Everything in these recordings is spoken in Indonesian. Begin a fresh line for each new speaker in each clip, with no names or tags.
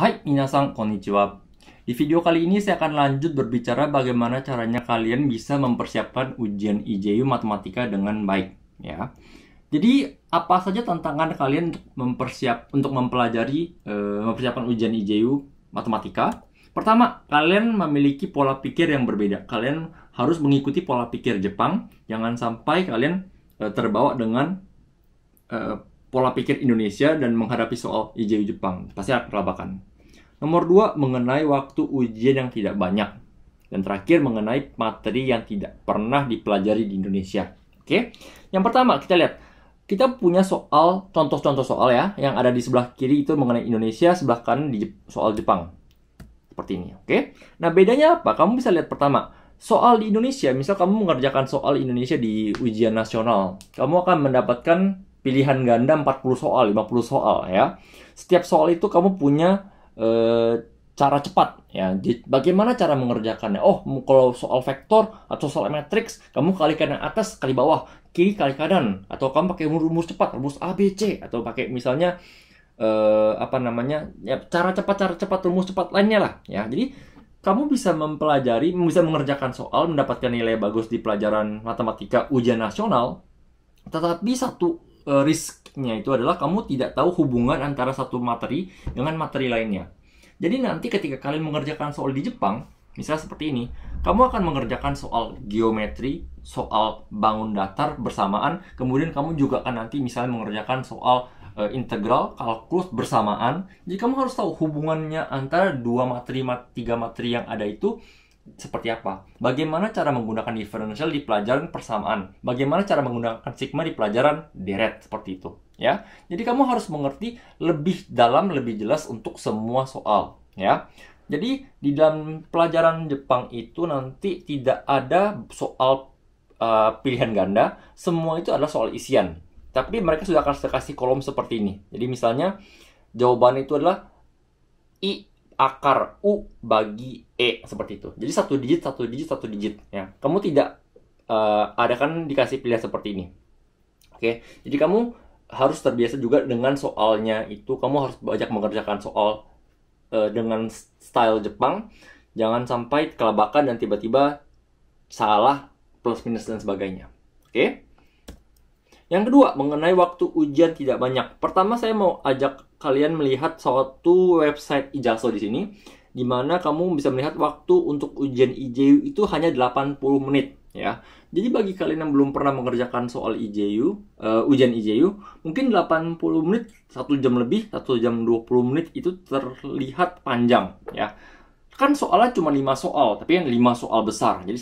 Hai minasan, konnichiwa. Di video kali ini saya akan lanjut berbicara bagaimana caranya kalian bisa mempersiapkan ujian IJU matematika dengan baik, ya. Jadi apa saja tantangan kalian untuk mempelajari mempersiapkan ujian IJU matematika? Pertama, kalian memiliki pola pikir yang berbeda. Kalian harus mengikuti pola pikir Jepang. Jangan sampai kalian terbawa dengan pola pikir Indonesia dan menghadapi soal IJU Jepang. Pasti akan kelabakan. Nomor 2, mengenai waktu ujian yang tidak banyak. Dan terakhir, mengenai materi yang tidak pernah dipelajari di Indonesia. Oke? Yang pertama, kita lihat. Kita punya soal, contoh-contoh soal ya, yang ada di sebelah kiri itu mengenai Indonesia, sebelah kanan di soal Jepang. Seperti ini, oke? Nah, bedanya apa? Kamu bisa lihat pertama, soal di Indonesia, misal kamu mengerjakan soal Indonesia di ujian nasional, kamu akan mendapatkan pilihan ganda 40 soal, 50 soal ya. Setiap soal itu kamu punya cara cepat ya. Bagaimana cara mengerjakannya? Oh, kalau soal vektor atau soal matriks, kamu kali kanan atas kali bawah, kiri kali kanan, atau kamu pakai rumus cepat, rumus A B C, atau pakai misalnya cara cepat rumus cepat lainnya lah ya. Jadi kamu bisa mempelajari, bisa mengerjakan soal, mendapatkan nilai bagus di pelajaran matematika ujian nasional. Tetapi satu risknya itu adalah kamu tidak tahu hubungan antara satu materi dengan materi lainnya. Jadi nanti ketika kalian mengerjakan soal di Jepang, misalnya seperti ini, kamu akan mengerjakan soal geometri, soal bangun datar bersamaan, kemudian kamu juga akan nanti misalnya mengerjakan soal integral, kalkulus bersamaan. Jadi kamu harus tahu hubungannya antara tiga materi yang ada itu seperti apa. Bagaimana cara menggunakan diferensial di pelajaran persamaan. Bagaimana cara menggunakan sigma di pelajaran deret, seperti itu. Ya, jadi kamu harus mengerti lebih dalam, lebih jelas untuk semua soal. Ya, jadi di dalam pelajaran Jepang itu nanti tidak ada soal pilihan ganda. Semua itu adalah soal isian. Tapi mereka sudah kasih kolom seperti ini. Jadi misalnya jawaban itu adalah I akar U bagi E, seperti itu. Jadi satu digit ya. Kamu tidak ada kan dikasih pilihan seperti ini. Oke. Jadi kamu harus terbiasa juga dengan soalnya itu. Kamu harus banyak mengerjakan soal dengan style Jepang. Jangan sampai kelabakan dan tiba-tiba salah plus minus dan sebagainya. Oke. Yang kedua, mengenai waktu ujian tidak banyak. Pertama, saya mau ajak kalian melihat suatu website Ijazah di sini, di mana kamu bisa melihat waktu untuk ujian IJU itu hanya 80 menit, ya. Jadi bagi kalian yang belum pernah mengerjakan soal IJU, ujian IJU, mungkin 80 menit, 1 jam lebih, 1 jam 20 menit itu terlihat panjang, ya. Kan soalnya cuma 5 soal, tapi yang 5 soal besar. Jadi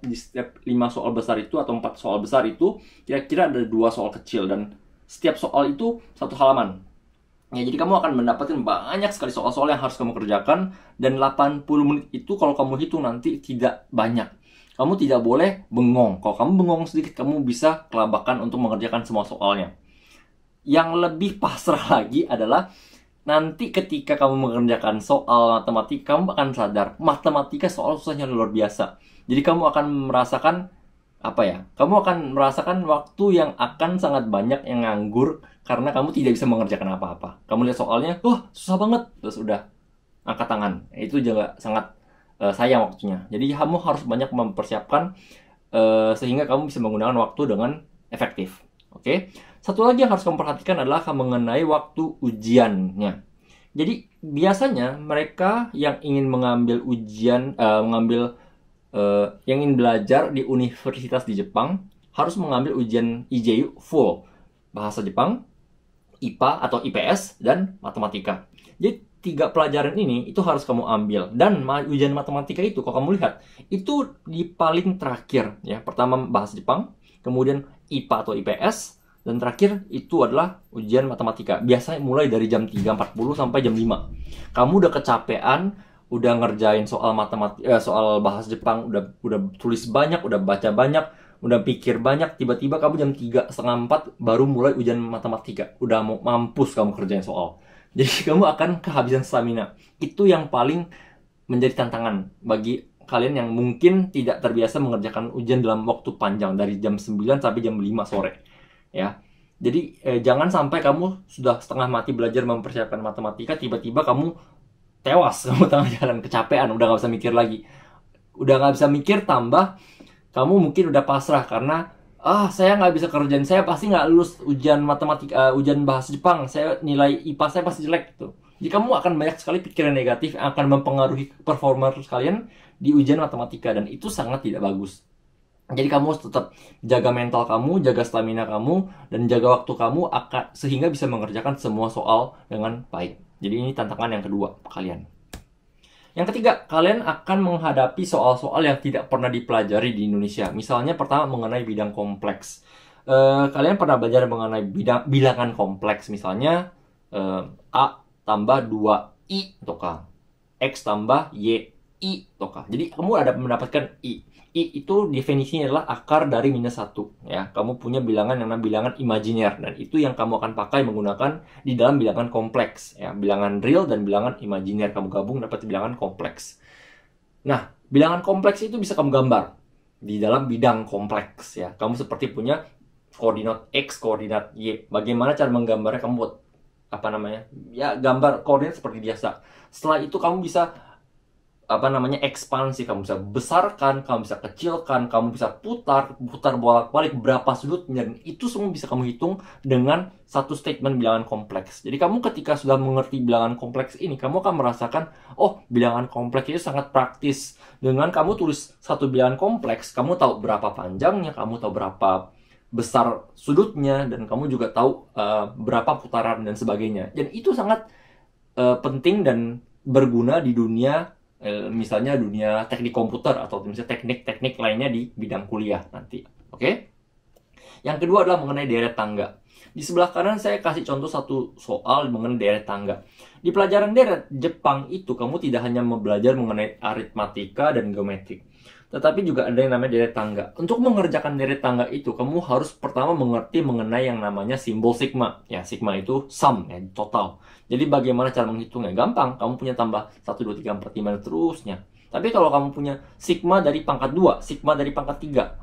di setiap 5 soal besar itu atau 4 soal besar itu kira-kira ada 2 soal kecil, dan setiap soal itu 1 halaman. Ya, jadi kamu akan mendapatkan banyak sekali soal-soal yang harus kamu kerjakan, dan 80 menit itu kalau kamu hitung nanti tidak banyak. Kamu tidak boleh bengong. Kalau kamu bengong sedikit, kamu bisa kelabakan untuk mengerjakan semua soalnya. Yang lebih pasrah lagi adalah nanti ketika kamu mengerjakan soal matematika, kamu akan sadar matematika soal susahnya luar biasa. Jadi kamu akan merasakan kamu akan merasakan waktu yang akan sangat banyak yang nganggur karena kamu tidak bisa mengerjakan apa-apa. Kamu lihat soalnya, susah banget, terus udah angkat tangan. Itu juga sangat sayang waktunya. Jadi kamu harus banyak mempersiapkan sehingga kamu bisa menggunakan waktu dengan efektif. Oke. Satu lagi yang harus kamu perhatikan adalah mengenai waktu ujiannya. Jadi biasanya mereka yang ingin mengambil ujian, yang ingin belajar di universitas di Jepang harus mengambil ujian IJU full bahasa Jepang, IPA atau IPS, dan matematika. Jadi 3 pelajaran ini itu harus kamu ambil, dan ujian matematika itu kalau kamu lihat itu di paling terakhir ya. Pertama bahasa Jepang, kemudian IPA atau IPS, dan terakhir itu adalah ujian matematika. Biasanya mulai dari jam 3.40 sampai jam 5. Kamu udah kecapean, udah ngerjain soal soal bahasa Jepang, udah tulis banyak, udah baca banyak, udah pikir banyak, tiba-tiba kamu jam 3.30 baru mulai ujian matematika. Udah mau mampus kamu kerjain soal. Jadi kamu akan kehabisan stamina. Itu yang paling menjadi tantangan bagi kalian yang mungkin tidak terbiasa mengerjakan ujian dalam waktu panjang dari jam 9 sampai jam 5 sore. Ya, jadi jangan sampai kamu sudah setengah mati belajar mempersiapkan matematika, tiba-tiba kamu tewas kamu tengah jalan, kecapean, udah nggak bisa mikir lagi. Udah nggak bisa mikir, tambah kamu mungkin udah pasrah karena saya nggak bisa kerjain, saya pasti nggak lulus ujian matematika, ujian bahasa Jepang, saya nilai IPA saya pasti jelek gitu. Jadi kamu akan banyak sekali pikiran negatif yang akan mempengaruhi performa kalian di ujian matematika, dan itu sangat tidak bagus. Jadi kamu harus tetap jaga mental kamu, jaga stamina kamu, dan jaga waktu kamu sehingga bisa mengerjakan semua soal dengan baik. Jadi ini tantangan yang kedua kalian. Yang ketiga, kalian akan menghadapi soal-soal yang tidak pernah dipelajari di Indonesia. Misalnya pertama mengenai bidang kompleks. Kalian pernah belajar mengenai bilangan kompleks. Misalnya A tambah 2I atau X tambah Y, I atau Jadi kamu ada mendapatkan I. I itu definisinya adalah akar dari -1. Ya, kamu punya bilangan yang namanya bilangan imajiner, dan itu yang kamu akan pakai menggunakan di dalam bilangan kompleks. Ya, bilangan real dan bilangan imajiner kamu gabung dapat bilangan kompleks. Nah, bilangan kompleks itu bisa kamu gambar di dalam bidang kompleks. Ya, kamu seperti punya koordinat X, koordinat Y. Bagaimana cara menggambarnya? Kamu buat Ya, gambar koordinat seperti biasa. Setelah itu kamu bisa ekspansi, kamu bisa besarkan, kamu bisa kecilkan, kamu bisa putar bolak-balik berapa sudutnya, dan itu semua bisa kamu hitung dengan satu statement bilangan kompleks. Jadi kamu ketika sudah mengerti bilangan kompleks ini, kamu akan merasakan, bilangan kompleks itu sangat praktis. Dengan kamu tulis satu bilangan kompleks, kamu tahu berapa panjangnya, kamu tahu berapa besar sudutnya, dan kamu juga tahu berapa putaran dan sebagainya. Dan itu sangat penting dan berguna di dunia, misalnya dunia teknik komputer atau misalnya teknik-teknik lainnya di bidang kuliah nanti. Oke? Yang kedua adalah mengenai deret tangga. Di sebelah kanan saya kasih contoh satu soal mengenai deret tangga. Di pelajaran deret Jepang itu kamu tidak hanya belajar mengenai aritmatika dan geometrik, tetapi juga ada yang namanya deret tangga. Untuk mengerjakan deret tangga itu, kamu harus pertama mengerti mengenai yang namanya simbol sigma. Ya, sigma itu sum, ya, total. Jadi bagaimana cara menghitungnya? Gampang, kamu punya tambah 1, 2, 3, 4, 5, dan terusnya. Tapi kalau kamu punya sigma dari pangkat 2, sigma dari pangkat 3,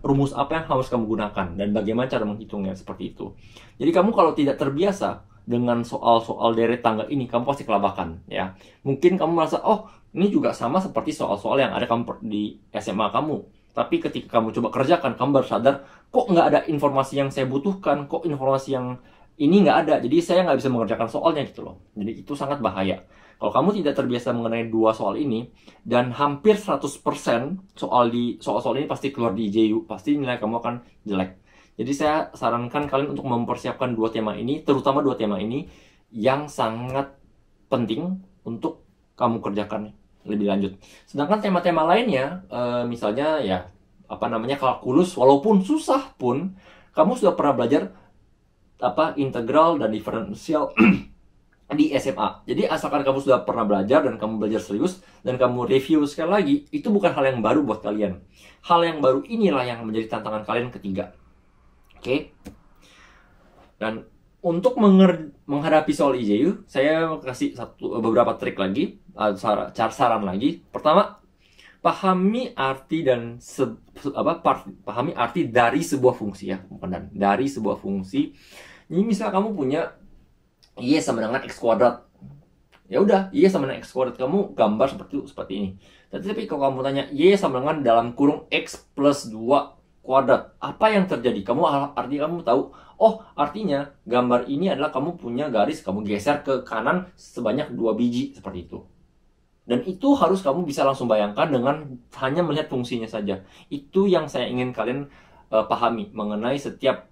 rumus apa yang harus kamu gunakan? Dan bagaimana cara menghitungnya? Seperti itu. Jadi kamu kalau tidak terbiasa dengan soal-soal deret tangga ini, kamu pasti kelabakan. Ya. Mungkin kamu merasa, ini juga sama seperti soal-soal yang ada kamu di SMA kamu. Tapi ketika kamu coba kerjakan, kamu baru sadar, kok nggak ada informasi yang saya butuhkan, kok informasi yang ini nggak ada, jadi saya nggak bisa mengerjakan soalnya gitu loh. Jadi itu sangat bahaya. Kalau kamu tidak terbiasa mengenai dua soal ini, dan hampir 100% soal-soal ini pasti keluar di IJU, pasti nilai kamu akan jelek. Jadi saya sarankan kalian untuk mempersiapkan dua tema ini, terutama dua tema ini, yang sangat penting untuk kamu kerjakan lebih lanjut. Sedangkan tema-tema lainnya, misalnya kalkulus, walaupun susah pun, kamu sudah pernah belajar integral dan diferensial di SMA. Jadi asalkan kamu sudah pernah belajar dan kamu belajar serius dan kamu review sekali lagi, itu bukan hal yang baru buat kalian. Hal yang baru inilah yang menjadi tantangan kalian ketiga. Oke? Dan untuk menghadapi soal IJU, saya kasih beberapa trik lagi, saran lagi. Pertama, pahami arti dari sebuah fungsi, ya, bukan dari sebuah fungsi. Ini misal kamu punya Y sama dengan X kuadrat. Ya udah, Y sama dengan X kuadrat, kamu gambar seperti ini. Tapi kalau kamu tanya Y sama dengan dalam kurung X plus 2 kuadrat, apa yang terjadi? Kamu tahu, artinya gambar ini adalah kamu punya garis, kamu geser ke kanan sebanyak 2 biji seperti itu. Dan itu harus kamu bisa langsung bayangkan dengan hanya melihat fungsinya saja. Itu yang saya ingin kalian pahami mengenai setiap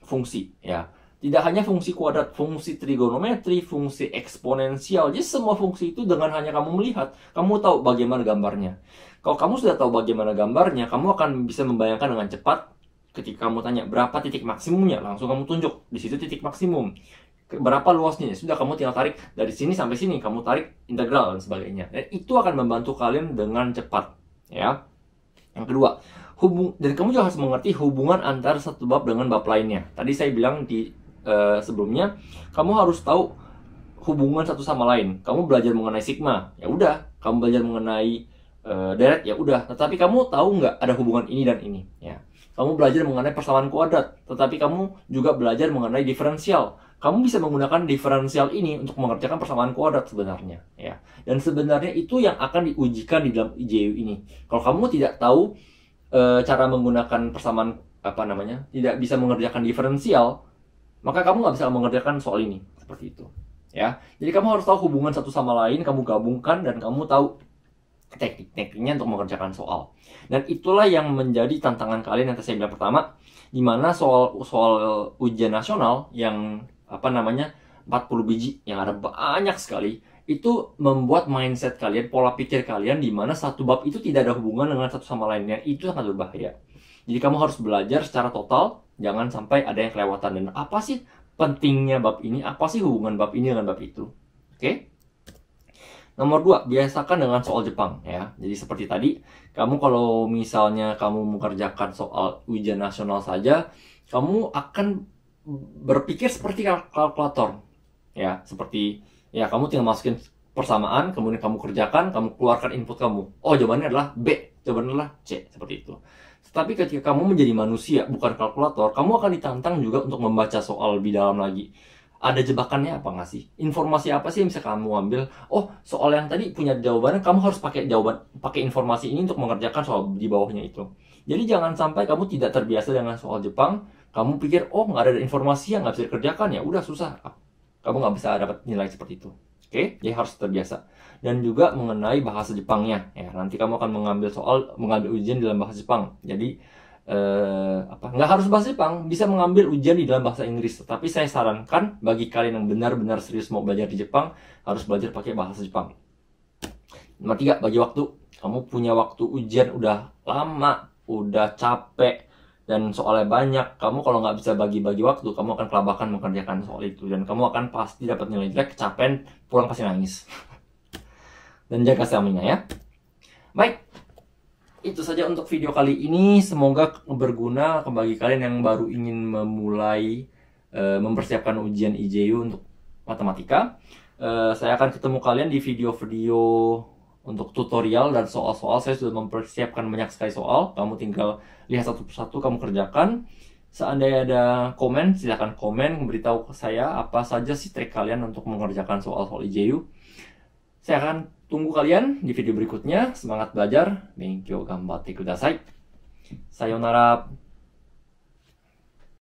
fungsi, ya. Tidak hanya fungsi kuadrat, fungsi trigonometri, fungsi eksponensial. Jadi semua fungsi itu dengan hanya kamu melihat, kamu tahu bagaimana gambarnya. Kalau kamu sudah tahu bagaimana gambarnya, kamu akan bisa membayangkan dengan cepat. Ketika kamu tanya berapa titik maksimumnya, langsung kamu tunjuk di situ titik maksimum. Berapa luasnya? Sudah, kamu tinggal tarik dari sini sampai sini, kamu tarik integral dan sebagainya. Dan itu akan membantu kalian dengan cepat, ya. Yang kedua, dan kamu juga harus mengerti hubungan antara satu bab dengan bab lainnya. Tadi saya bilang di sebelumnya, kamu harus tahu hubungan satu sama lain. Kamu belajar mengenai sigma, ya udah. Kamu belajar mengenai deret, ya udah. Tetapi kamu tahu nggak ada hubungan ini dan ini, ya. Kamu belajar mengenai persamaan kuadrat, tetapi kamu juga belajar mengenai diferensial. kamu bisa menggunakan diferensial ini untuk mengerjakan persamaan kuadrat sebenarnya, ya. Dan sebenarnya itu yang akan diujikan di dalam IJU ini. Kalau kamu tidak tahu cara menggunakan persamaan tidak bisa mengerjakan diferensial, maka kamu nggak bisa mengerjakan soal ini seperti itu, ya. Jadi kamu harus tahu hubungan satu sama lain, kamu gabungkan dan kamu tahu teknik-tekniknya untuk mengerjakan soal. Dan itulah yang menjadi tantangan kalian yang saya bilang pertama, di mana soal ujian nasional yang 40 biji yang ada banyak sekali, itu membuat mindset kalian, pola pikir kalian di mana satu bab itu tidak ada hubungan dengan satu sama lainnya. Itu sangat berbahaya. Jadi kamu harus belajar secara total, jangan sampai ada yang kelewatan. Dan apa sih pentingnya bab ini? Apa sih hubungan bab ini dengan bab itu? Oke? Nomor 2, biasakan dengan soal Jepang, ya. Jadi seperti tadi, kamu kalau misalnya kamu mengerjakan soal ujian nasional saja, kamu akan berpikir seperti kalkulator, ya. Seperti, ya, kamu tinggal masukin persamaan, kemudian kamu kerjakan, kamu keluarkan input kamu. Oh, jawabannya adalah B, jawabannya adalah C, seperti itu. Tapi ketika kamu menjadi manusia, bukan kalkulator, kamu akan ditantang juga untuk membaca soal lebih dalam lagi. Ada jebakannya apa nggak sih? Informasi apa sih yang bisa kamu ambil? Oh, soal yang tadi punya jawabannya, kamu harus pakai informasi ini untuk mengerjakan soal di bawahnya itu. Jadi jangan sampai kamu tidak terbiasa dengan soal Jepang, kamu pikir, oh nggak ada informasi yang nggak bisa dikerjakan, ya udah susah. Kamu nggak bisa dapat nilai seperti itu. Oke, jadi harus terbiasa. Dan juga mengenai bahasa Jepangnya, ya. Nanti kamu akan mengambil ujian dalam bahasa Jepang. Jadi nggak harus bahasa Jepang, bisa mengambil ujian di dalam bahasa Inggris. Tapi saya sarankan bagi kalian yang benar-benar serius mau belajar di Jepang, harus belajar pakai bahasa Jepang. Nomor 3, bagi waktu. Kamu punya waktu ujian udah lama, udah capek, dan soalnya banyak. Kamu kalau nggak bisa bagi-bagi waktu, kamu akan kelabakan mengerjakan soal itu. Dan kamu akan pasti dapat nilai jelek, kecapean, pulang pasti nangis. Dan jaga stamina, ya. Baik, itu saja untuk video kali ini. Semoga berguna bagi kalian yang baru ingin memulai mempersiapkan ujian IJU untuk matematika. Saya akan ketemu kalian di video-video untuk tutorial dan soal-soal. Saya sudah mempersiapkan banyak sekali soal. Kamu tinggal lihat satu persatu, kamu kerjakan. Seandainya ada komen, silahkan komen, beritahu ke saya apa saja sih trik kalian untuk mengerjakan soal-soal IJU. Saya akan tunggu kalian di video berikutnya. Semangat belajar. Benkyou ganbatte kudasai. Sayonara.